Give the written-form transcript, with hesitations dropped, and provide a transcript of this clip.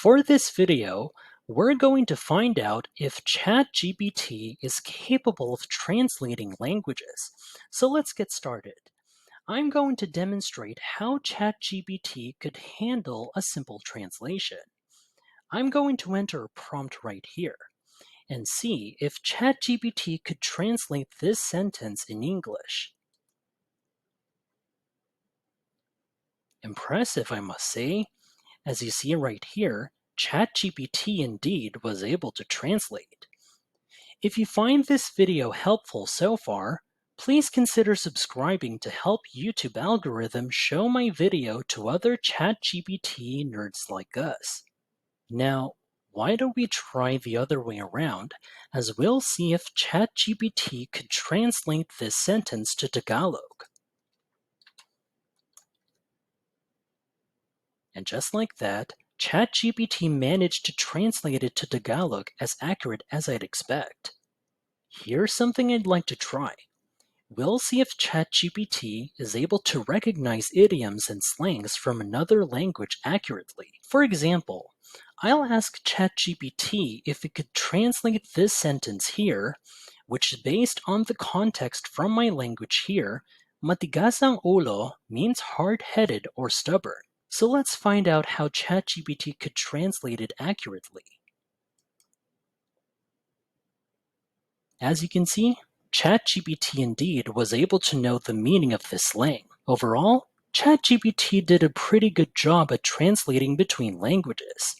For this video, we're going to find out if ChatGPT is capable of translating languages. So let's get started. I'm going to demonstrate how ChatGPT could handle a simple translation. I'm going to enter a prompt right here and see if ChatGPT could translate this sentence in English. Impressive, I must say. As you see right here, ChatGPT indeed was able to translate. If you find this video helpful so far, please consider subscribing to help YouTube algorithm show my video to other ChatGPT nerds like us. Now, why don't we try the other way around, as we'll see if ChatGPT could translate this sentence to Tagalog. And just like that, ChatGPT managed to translate it to Tagalog as accurate as I'd expect. Here's something I'd like to try. We'll see if ChatGPT is able to recognize idioms and slangs from another language accurately. For example, I'll ask ChatGPT if it could translate this sentence here, which is based on the context from my language here. Matigas ang ulo means hard-headed or stubborn. So let's find out how ChatGPT could translate it accurately. As you can see, ChatGPT indeed was able to know the meaning of this slang. Overall, ChatGPT did a pretty good job at translating between languages.